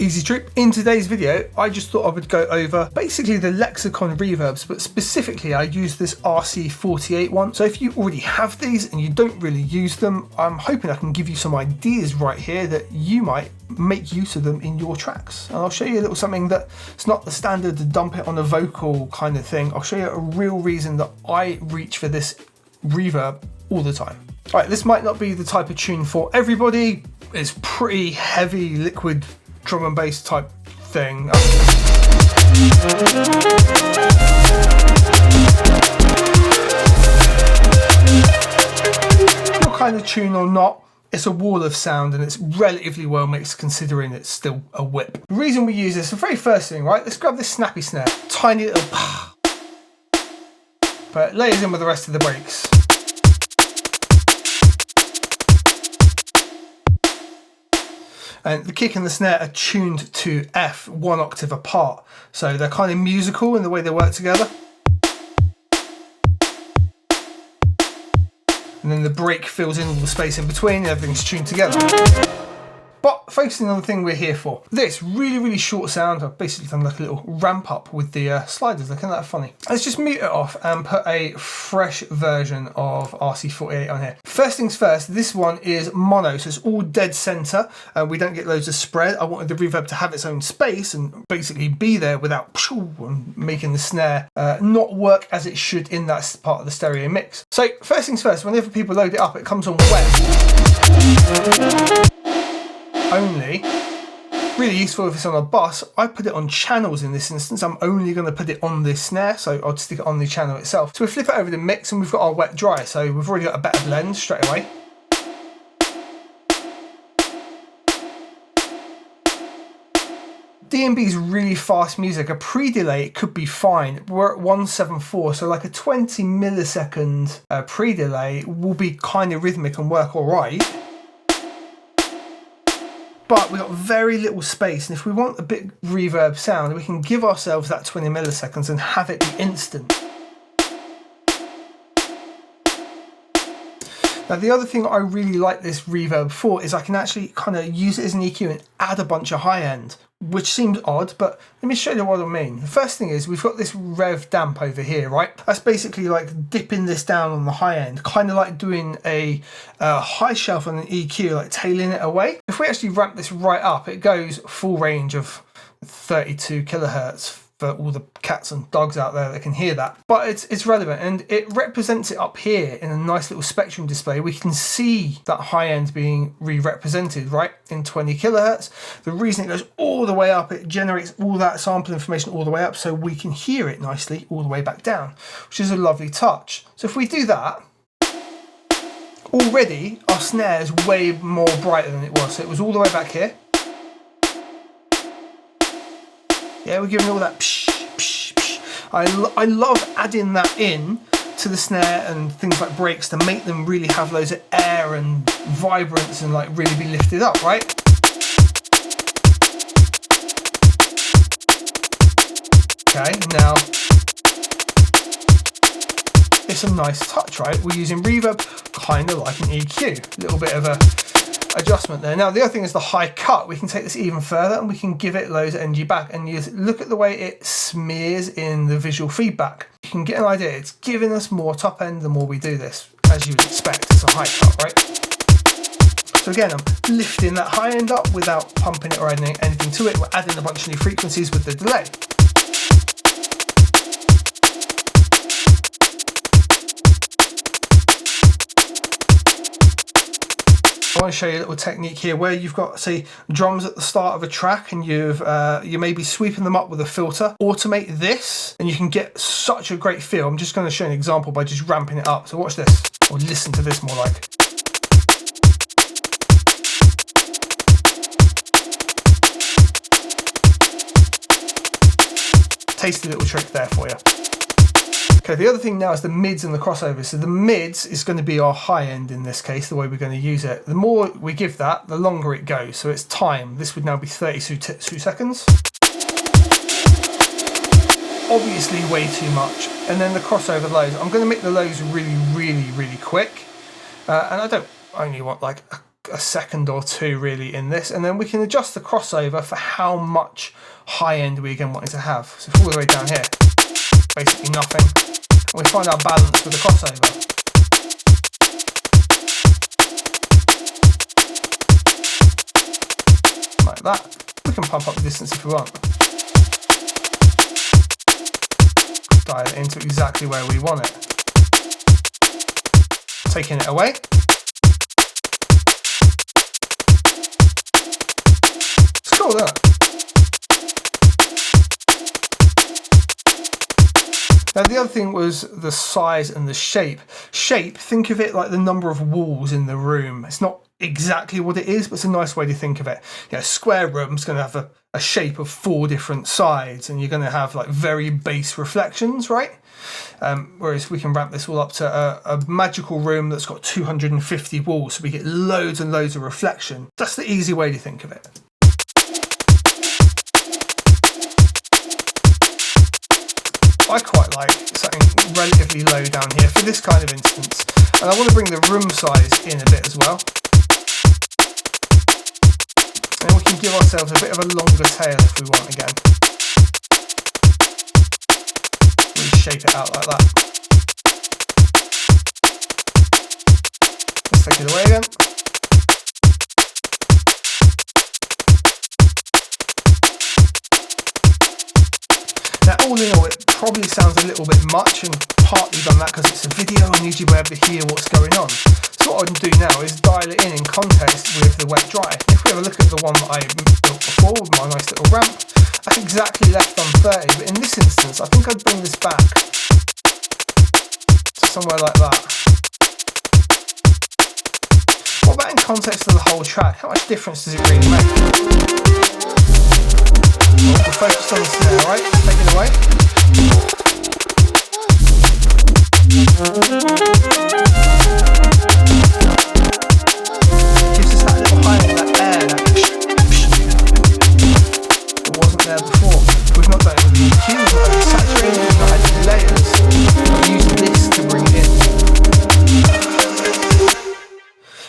Easy trip. In today's video, I just thought I would go over basically the lexicon reverbs, but specifically I use this RC48 one. So if you already have these and you don't really use them, I'm hoping I can give you some ideas right here that you might make use of them in your tracks. And I'll show you a little something that it's not the standard to dump it on a vocal kind of thing. I'll show you a real reason that I reach for this reverb all the time. All right, this might not be the type of tune for everybody. It's pretty heavy liquid drum and bass type thing. What kind of tune or not, it's a wall of sound and it's relatively well mixed considering it's still a whip. The reason we use this, the very first thing, right? Let's grab this snappy snare, tiny little but it layers in with the rest of the breaks. And the kick and the snare are tuned to F, 1 octave apart. So they're kind of musical in the way they work together. And then the break fills in all the space in between and everything's tuned together. But focusing on the thing we're here for. This really short sound, I've basically done like a little ramp up with the sliders, looking that funny. Let's just mute it off and put a fresh version of RC48 on here. First things first, this one is mono, so it's all dead center. We don't get loads of spread. I wanted the reverb to have its own space and basically be there without making the snare not work as it should in that part of the stereo mix. So first things first, whenever people load it up, it comes on wet. Only, really useful if it's on a bus. I put it on channels in this instance. I'm only going to put it on this snare, so I'll stick it on the channel itself. So we flip it over to mix and we've got our wet dry, so we've already got a better blend straight away. D&B is really fast music. A pre-delay could be fine. We're at 174, so like a 20 millisecond pre-delay will be kind of rhythmic and work all right. But we've got very little space, and if we want a bit reverb sound, we can give ourselves that 20 milliseconds and have it be instant. Now the other thing I really like this reverb for is I can actually kind of use it as an EQ and add a bunch of high end, which seems odd, but let me show you what I mean. The first thing is we've got this rev damp over here, right? That's basically like dipping this down on the high end, kind of like doing a high shelf on an EQ, like tailing it away. If we actually ramp this right up, it goes full range of 32 kilohertz for all the cats and dogs out there that can hear that. But it's relevant and it represents it up here in a nice little spectrum display. We can see that high end being re-represented, right, in 20 kilohertz. The reason it goes all the way up, it generates all that sample information all the way up so we can hear it nicely all the way back down, which is a lovely touch. So if we do that, already our snare is way more brighter than it was. So it was all the way back here. Yeah, we're giving all that psh, psh, psh. I love adding that in to the snare and things like breaks to make them really have loads of air and vibrance and like really be lifted up, right? Okay, now it's a nice touch, right? We're using reverb kind of like an EQ, a little bit of a adjustment there. Now the other thing is the high cut. We can take this even further and we can give it loads of energy back, and you look at the way it smears in the visual feedback. You can get an idea. It's giving us more top end the more we do this, as you would expect. It's a high cut, right? So again, I'm lifting that high end up without pumping it or adding anything to it. We're adding a bunch of new frequencies with the delay. I want to show you a little technique here where you've got, say, drums at the start of a track and you may be sweeping them up with a filter. Automate this and you can get such a great feel. I'm just going to show you an example by just ramping it up. So watch this, or listen to this more like. Tasty little trick there for you. Okay, the other thing now is the mids and the crossovers. So the mids is going to be our high end in this case, the way we're going to use it. The more we give that, the longer it goes. So it's time. This would now be 32 seconds. Obviously way too much. And then the crossover lows. I'm going to make the lows really quick. And I don't only want like a a second or two really in this, and then we can adjust the crossover for how much high end we again wanting to have. So all the way down here, basically nothing, and we find our balance with the crossover. Like that. We can pump up the distance if we want. Dial it into exactly where we want it. Taking it away. It's cool, isn't it? Now the other thing was the size and the shape. Shape, think of it like the number of walls in the room. It's not exactly what it is, but it's a nice way to think of it. You know, a square room's going to have a shape of 4 different sides, and you're going to have like very base reflections, right? Whereas we can ramp this all up to a magical room that's got 250 walls, so we get loads and loads of reflection. That's the easy way to think of it. I quite like something relatively low down here for this kind of instance, and I want to bring the room size in a bit as well. And we can give ourselves a bit of a longer tail if we want again. Really shape it out like that. Let's take it away again. Now all in all, it probably sounds a little bit much, and partly done that because it's a video. I need you to be able to hear what's going on. So what I can do now is dial it in context with the wet dry. If we have a look at the one that I built before with my nice little ramp, that's exactly left on 30, but in this instance I think I'd bring this back to somewhere like that. What about in context of the whole track? How much difference does it really make? Well, we're focused on the snare, right? Take it away. Gives us that little high of that air, that wasn't there before. We've not done it with the EQ, we've not had saturated, we've not had layers. I've used this to bring it in.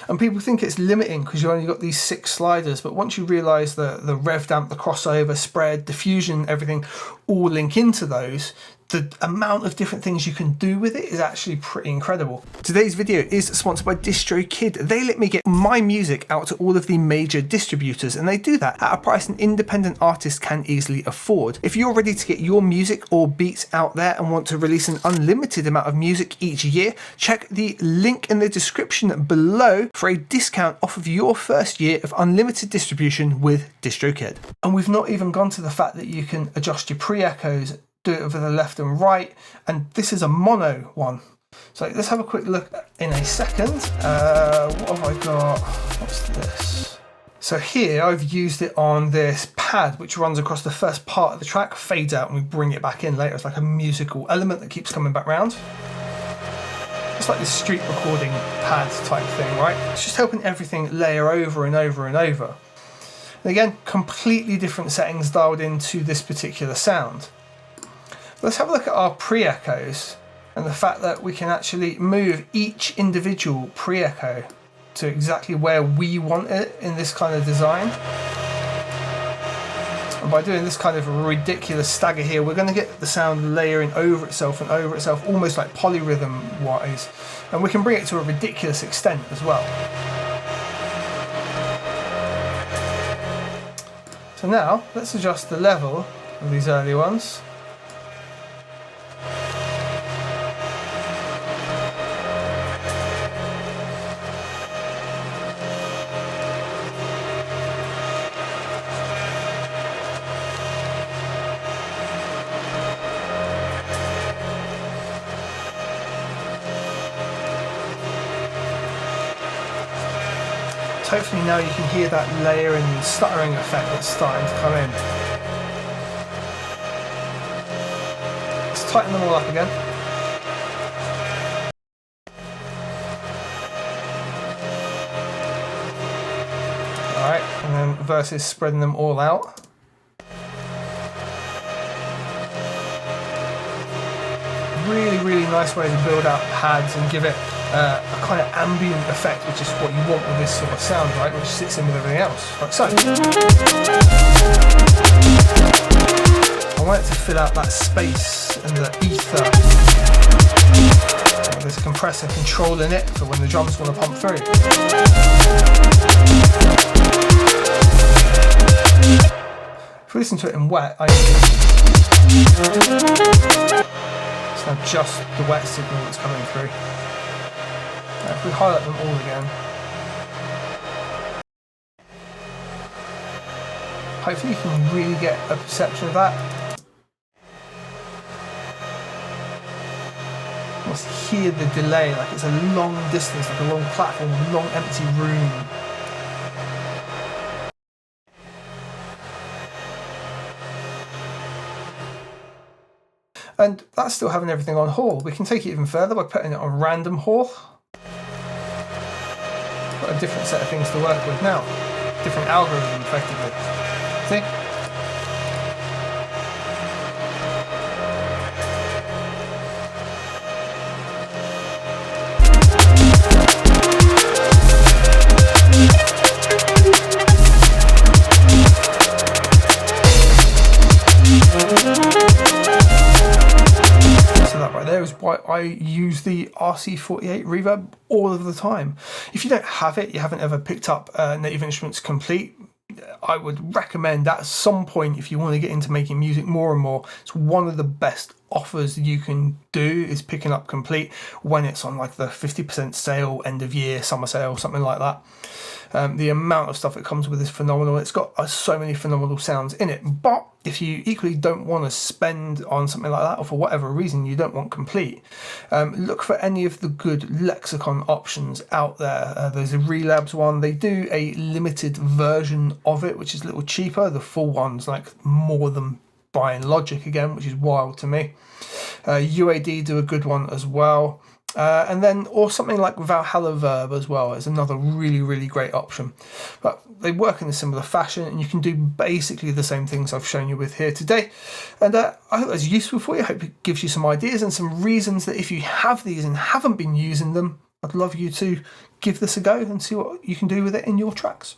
And people think it's limiting because you've only got these 6 sliders, but once you realise the rev damp, the crossover, spread, diffusion, everything all link into those, the amount of different things you can do with it is actually pretty incredible. Today's video is sponsored by DistroKid. They let me get my music out to all of the major distributors, and they do that at a price an independent artist can easily afford. If you're ready to get your music or beats out there and want to release an unlimited amount of music each year, check the link in the description below for a discount off of your first year of unlimited distribution with DistroKid. And we've not even gone to the fact that you can adjust your pre-echoes, do it over the left and right, and this is a mono one. So let's have a quick look in a second. What have I got? What's this? So here I've used it on this pad which runs across the first part of the track, fades out, and we bring it back in later. It's like a musical element that keeps coming back round. It's like this street recording pad type thing, right? It's just helping everything layer over and over and over. And again, completely different settings dialed into this particular sound. Let's have a look at our pre-echoes and the fact that we can actually move each individual pre-echo to exactly where we want it in this kind of design. And by doing this kind of ridiculous stagger here, we're going to get the sound layering over itself and over itself, almost like polyrhythm wise. And we can bring it to a ridiculous extent as well. So now let's adjust the level of these early ones. Hopefully now you can hear that layering and stuttering effect that's starting to come in. Let's tighten them all up again. Alright, and then versus spreading them all out. Really, really nice way to build out pads and give it a kind of ambient effect, which is what you want with this sort of sound, right, which sits in with everything else, like so. I want it to fill out that space and the ether. There's a compressor controlling it for when the drums want to pump through. If we listen to it in wet, it's now just the wet signal that's coming through. Now if we highlight them all again, hopefully you can really get a perception of that. You must hear the delay, like it's a long distance, like a long platform, a long empty room. And that's still having everything on Hall. We can take it even further by putting it on Random Hall. Got a different set of things to work with now. Different algorithm, effectively. See? Is why I use the RC48 Reverb all of the time. If you don't have it, you haven't ever picked up Native Instruments Komplete, I would recommend at some point, if you want to get into making music more and more, it's one of the best offers you can do is picking up Komplete when it's on like the 50% sale, end of year, summer sale, something like that. The amount of stuff it comes with is phenomenal. It's got so many phenomenal sounds in it. But if you equally don't want to spend on something like that, or for whatever reason you don't want Komplete, look for any of the good lexicon options out there. There's a Relabs one. They do a limited version of it, which is a little cheaper. The full one's like more than buying Logic again, which is wild to me. UAD do a good one as well. And then, or something like Valhalla Verb as well is another really, really great option. But they work in a similar fashion, and you can do basically the same things I've shown you with here today. And I hope that's useful for you. I hope it gives you some ideas and some reasons that if you have these and haven't been using them, I'd love you to give this a go and see what you can do with it in your tracks.